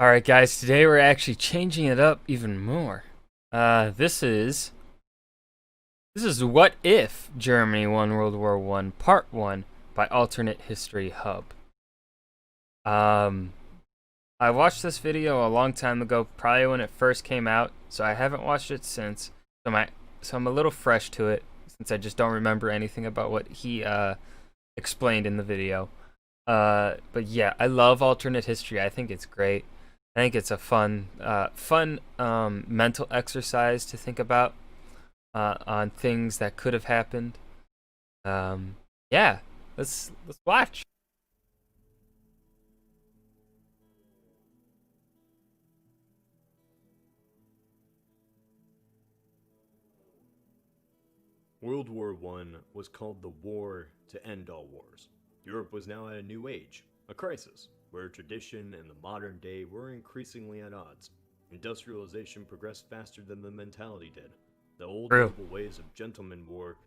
Alright guys, today we're actually changing it up even more. This is What If Germany Won World War One Part 1 by Alternate History Hub. Um I watched this video a long time ago, probably when it first came out, so I haven't watched it since. So I'm a little fresh to it since I just don't remember anything about what he explained in the video. But yeah, I love alternate history. I think it's great. I think it's a fun mental exercise to think about on things that could have happened. Yeah, let's watch. World War I was called the war to end all wars. Europe was now at a new age, a crisis, where tradition and the modern day were increasingly at odds. Industrialization progressed faster than the mentality did. The old True. noble ways of gentleman war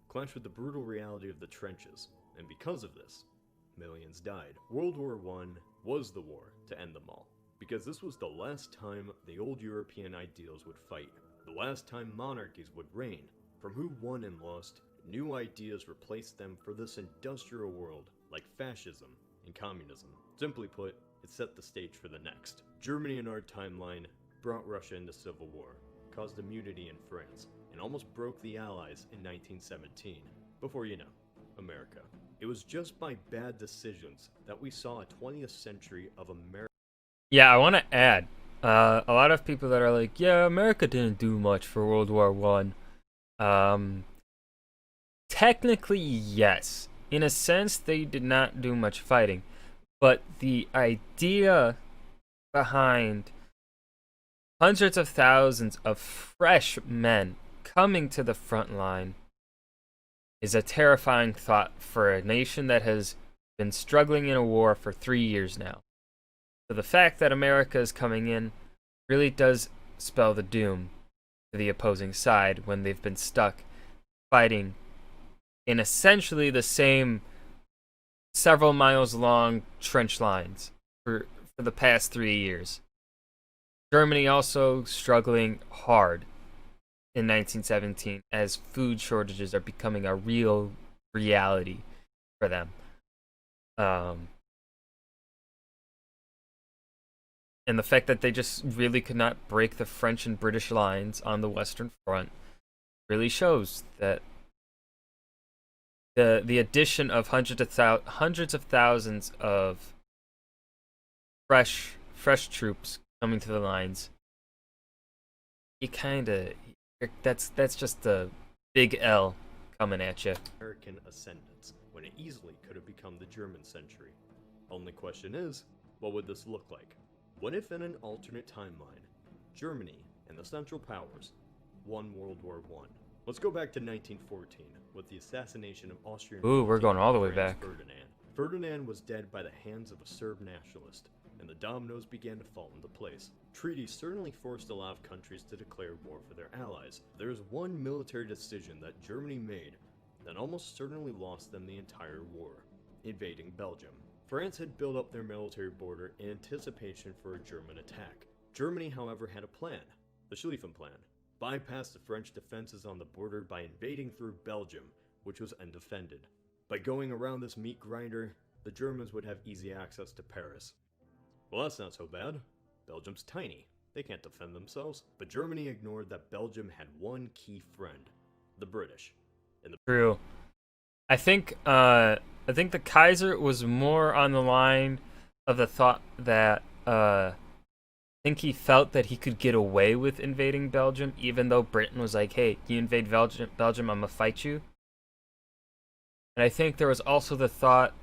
clashed with the brutal reality of the trenches, and because of this, millions died. World War I was the war to end them all, because this was the last time the old European ideals would fight, the last time monarchies would reign. From who won and lost, new ideas replaced them for this industrial world, like fascism and communism. Simply put, it set the stage for the next. Germany in our timeline brought Russia into civil war, caused immunity in France, and almost broke the Allies in 1917. Before you know, America. It was just by bad decisions that we saw a 20th century of America. Yeah, I want to add a lot of people that are like, yeah, America didn't do much for World War One. Um, Technically, yes. In a sense, they did not do much fighting, but the idea behind hundreds of thousands of fresh men coming to the front line is a terrifying thought for a nation that has been struggling in a war for 3 years now. So the fact that America is coming in really does spell the doom to the opposing side when they've been stuck fighting in essentially the same several miles long trench lines for the past 3 years. Germany also struggling hard in 1917 as food shortages are becoming a real reality for them. Um, and the fact that they just really could not break the French and British lines on the Western Front really shows that the addition of hundreds of thousands of fresh troops coming to the lines, you kind of that's just a big L coming at you. American ascendance, when it easily could have become the German century. Only question is, what would this look like? What if in an alternate timeline, Germany and the Central Powers won World War I? Let's go back to 1914, with the assassination of Austrian Ooh, we're going all the way Franz back. Ferdinand. Ferdinand was dead by the hands of a Serb nationalist, and the dominoes began to fall into place. Treaties certainly forced a lot of countries to declare war for their allies. There is one military decision that Germany made that almost certainly lost them the entire war: invading Belgium. France had built up their military border in anticipation for a German attack. Germany, however, had a plan, the Schlieffen Plan: bypass the French defenses on the border by invading through Belgium, which was undefended. By going around this meat grinder, the Germans would have easy access to Paris. Well, that's not so bad. Belgium's tiny. They can't defend themselves. But Germany ignored that Belgium had one key friend: the British. True. I think the Kaiser was more on the line of the thought that I think he felt that he could get away with invading Belgium, even though Britain was like, "Hey, you invade Belgium, I'm gonna fight you." And I think there was also the thought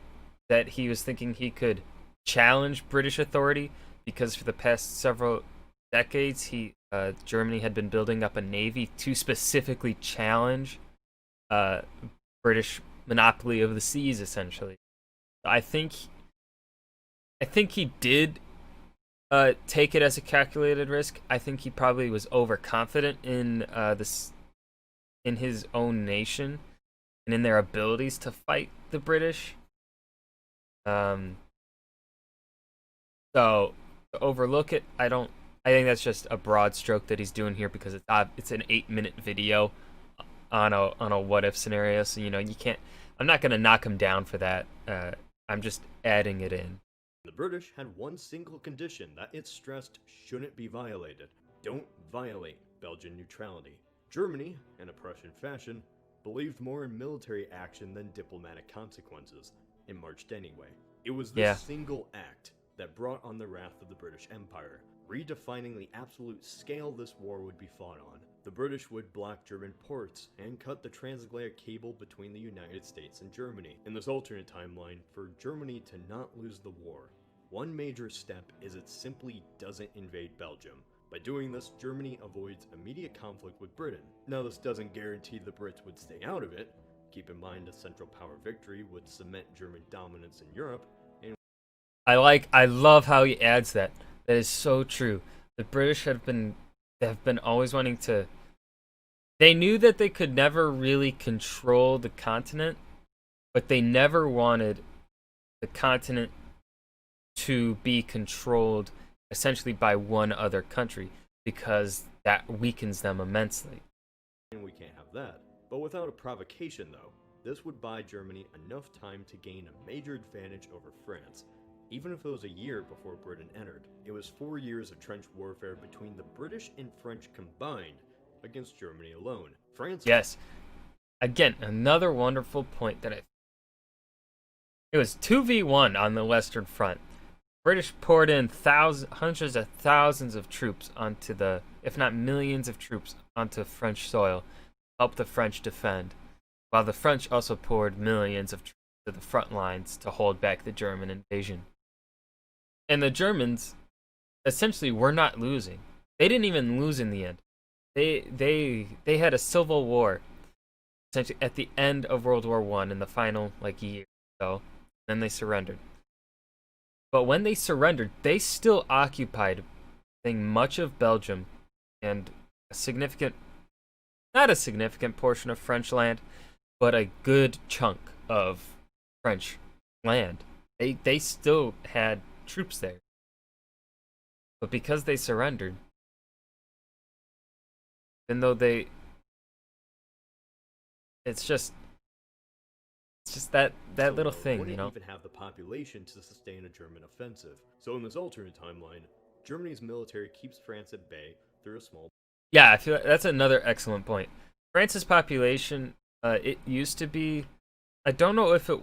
that he was thinking he could challenge British authority because for the past several decades, Germany had been building up a navy to specifically challenge uh, British monopoly of the seas, essentially. I think he did take it as a calculated risk. I think he probably was overconfident in this in his own nation and in their abilities to fight the British. Um, so to overlook it. I think that's just a broad stroke that he's doing here because it's an 8-minute video on a what if scenario. So you can't. I'm not gonna knock him down for that. I'm just adding it in. The British had one single condition that it stressed shouldn't be violated. Don't violate Belgian neutrality. Germany, in a Prussian fashion, believed more in military action than diplomatic consequences, and marched anyway. It was this single act that brought on the wrath of the British Empire, redefining the absolute scale this war would be fought on. The British would block German ports and cut the transatlantic cable between the United States and Germany. In this alternate timeline, for Germany to not lose the war, one major step is it simply doesn't invade Belgium. By doing this, Germany avoids immediate conflict with Britain. Now, this doesn't guarantee the Brits would stay out of it. Keep in mind a Central Power victory would cement German dominance in Europe. And I love how he adds that. That is so true. The British have been always wanting to. They knew that they could never really control the continent, but they never wanted the continent to be controlled essentially by one other country because that weakens them immensely. we can't have that. But without a provocation, though, this would buy Germany enough time to gain a major advantage over France. Even if it was a year before Britain entered, it was 4 years of trench warfare between the British and French combined against Germany alone. France. Yes. Again, another wonderful point that it was 2v1 on the Western Front. British poured in hundreds of thousands of troops onto if not millions of troops onto French soil, helped the French defend, while the French also poured millions of troops to the front lines to hold back the German invasion. And the Germans essentially were not losing. They didn't even lose in the end. They had a civil war essentially at the end of World War I in the final year or so. Then they surrendered. But when they surrendered, they still occupied much of Belgium and not a significant portion of French land, but a good chunk of French land. They still had troops there. But because they surrendered, even though it's just that little thing, wouldn't even have the population to sustain a German offensive. So in this alternate timeline, Germany's military keeps France at bay through a small. Yeah, I feel like that's another excellent point. France's population, it used to be, I don't know if it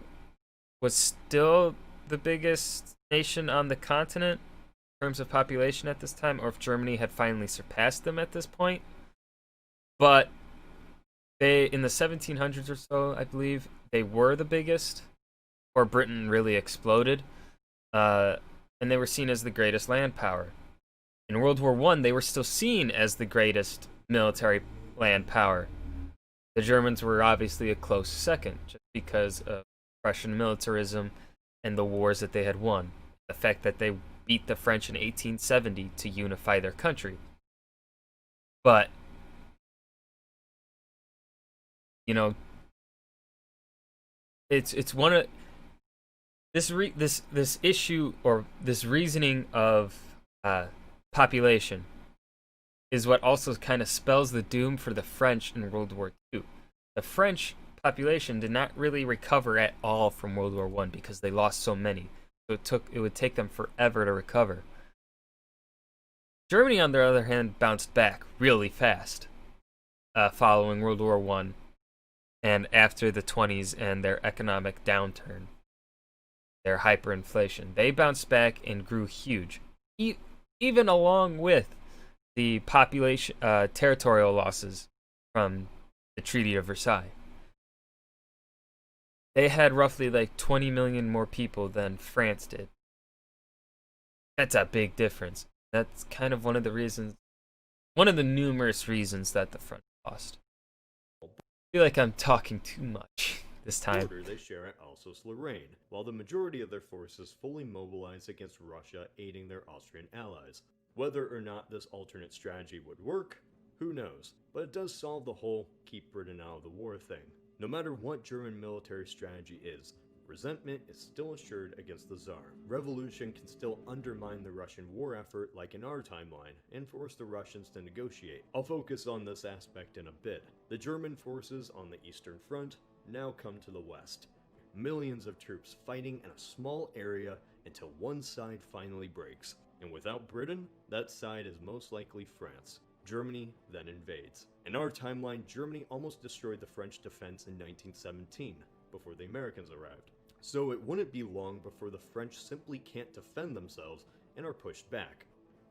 was still the biggest nation on the continent in terms of population at this time, or if Germany had finally surpassed them at this point. But they, in the 1700s or so, I believe, they were the biggest, or Britain really exploded, and they were seen as the greatest land power. In World War I, they were still seen as the greatest military land power. The Germans were obviously a close second, just because of Prussian militarism and the wars that they had won. The fact that they beat the French in 1870 to unify their country. But it's one of this issue, or this reasoning of population is what also kind of spells the doom for the French in World War II. The French population did not really recover at all from World War I because they lost so many. So it would take them forever to recover. Germany, on the other hand, bounced back really fast following World War I and after the 20s and their economic downturn, their hyperinflation. They bounced back and grew huge, even along with the population territorial losses from the Treaty of Versailles. They had roughly 20 million more people than France did. That's a big difference. That's kind of one of the numerous reasons that the front lost. I feel like I'm talking too much this time. They share at Alsace-Lorraine, while the majority of their forces fully mobilized against Russia, aiding their Austrian allies. Whether or not this alternate strategy would work, who knows, but it does solve the whole keep Britain out of the war thing. No matter what German military strategy is, Resentment is still assured against the Tsar. Revolution can still undermine the Russian war effort like in our timeline, and force the Russians to negotiate. I'll focus on this aspect in a bit. The German forces on the Eastern Front now come to the west. Millions of troops fighting in a small area until one side finally breaks. And without Britain, that side is most likely France. Germany then invades. In our timeline, Germany almost destroyed the French defense in 1917, before the Americans arrived. So it wouldn't be long before the French simply can't defend themselves and are pushed back.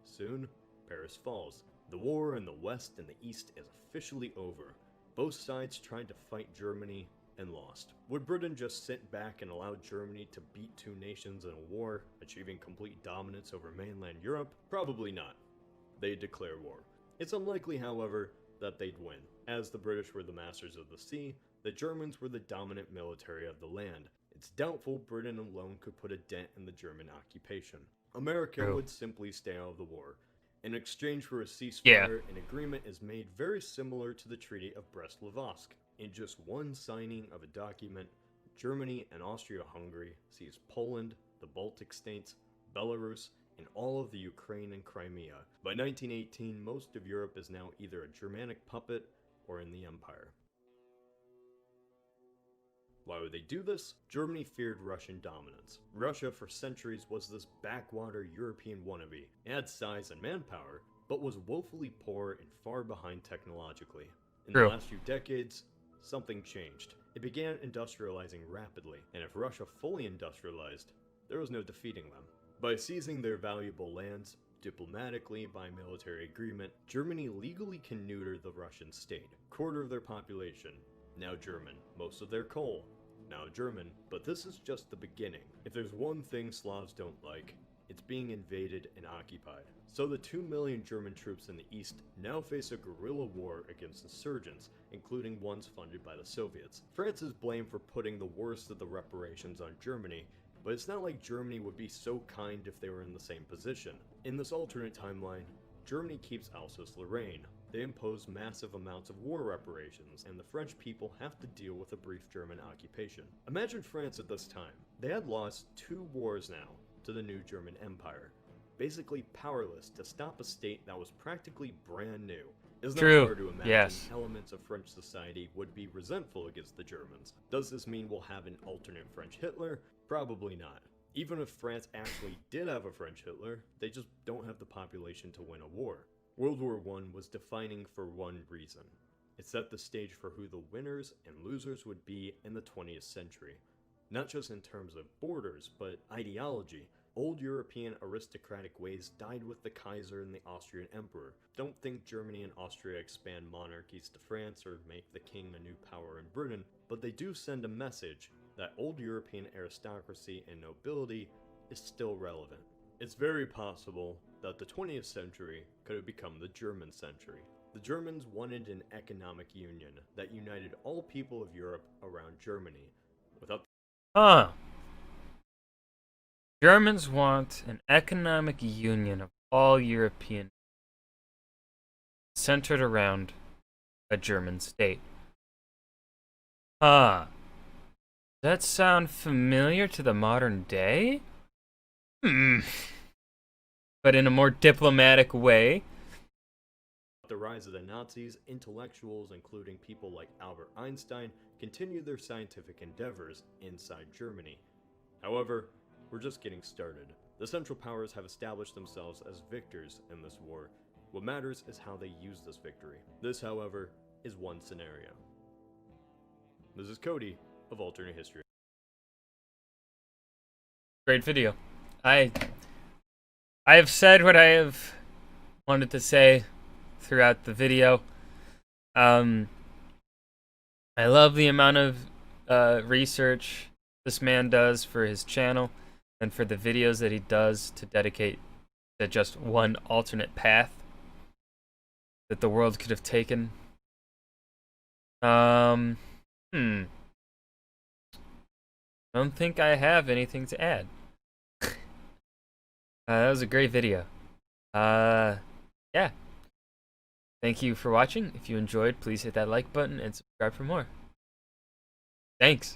Soon, Paris falls. The war in the West and the East is officially over. Both sides tried to fight Germany and lost. Would Britain just sit back and allow Germany to beat two nations in a war, achieving complete dominance over mainland Europe? Probably not. They'd declare war. It's unlikely, however, that they'd win. As the British were the masters of the sea, the Germans were the dominant military of the land. It's doubtful Britain alone could put a dent in the German occupation. America would simply stay out of the war. In exchange for a ceasefire, an agreement is made very similar to the Treaty of Brest-Litovsk. In just one signing of a document, Germany and Austria-Hungary seized Poland, the Baltic states, Belarus, and all of the Ukraine and Crimea. By 1918, most of Europe is now either a Germanic puppet or in the Empire. Why would they do this? Germany feared Russian dominance. Russia for centuries was this backwater European wannabe. It had size and manpower, but was woefully poor and far behind technologically. In the last few decades, something changed. It began industrializing rapidly, and if Russia fully industrialized, there was no defeating them. By seizing their valuable lands, diplomatically by military agreement, Germany legally can neuter the Russian state. Quarter of their population, now German. Most of their coal, now German. But this is just the beginning. If there's one thing Slavs don't like, it's being invaded and occupied. So the 2 million German troops in the east now face a guerrilla war against insurgents, including ones funded by the Soviets. France is blamed for putting the worst of the reparations on Germany, but it's not like Germany would be so kind if they were in the same position. In this alternate timeline, Germany keeps Alsace-Lorraine. They impose massive amounts of war reparations, and the French people have to deal with a brief German occupation. Imagine France at this time. They had lost 2 wars now to the new German Empire, basically powerless to stop a state that was practically brand new. It's not hard to imagine elements of French society would be resentful against the Germans. Does this mean we'll have an alternate French Hitler? Probably not. Even if France actually did have a French Hitler, they just don't have the population to win a war. World War I was defining for one reason. It set the stage for who the winners and losers would be in the 20th century. Not just in terms of borders, but ideology. Old European aristocratic ways died with the Kaiser and the Austrian Emperor. Don't think Germany and Austria expand monarchies to France or make the king a new power in Britain, but they do send a message that old European aristocracy and nobility is still relevant. It's very possible that the 20th century could have become the German century. The Germans wanted an economic union that united all people of Europe around Germany. Germans want an economic union of all European centered around a German state. Does that sound familiar to the modern day? But in a more diplomatic way. The rise of the Nazis, intellectuals, including people like Albert Einstein, continued their scientific endeavors inside Germany. However, we're just getting started. The Central Powers have established themselves as victors in this war. What matters is how they use this victory. This, however, is one scenario. This is Cody of Alternate History. Great video. I have said what I have wanted to say throughout the video. I love the amount of research this man does for his channel and for the videos that he does to dedicate to just one alternate path that the world could have taken. Don't think I have anything to add. That was a great video. Yeah. Thank you for watching. If you enjoyed, please hit that like button and subscribe for more. Thanks.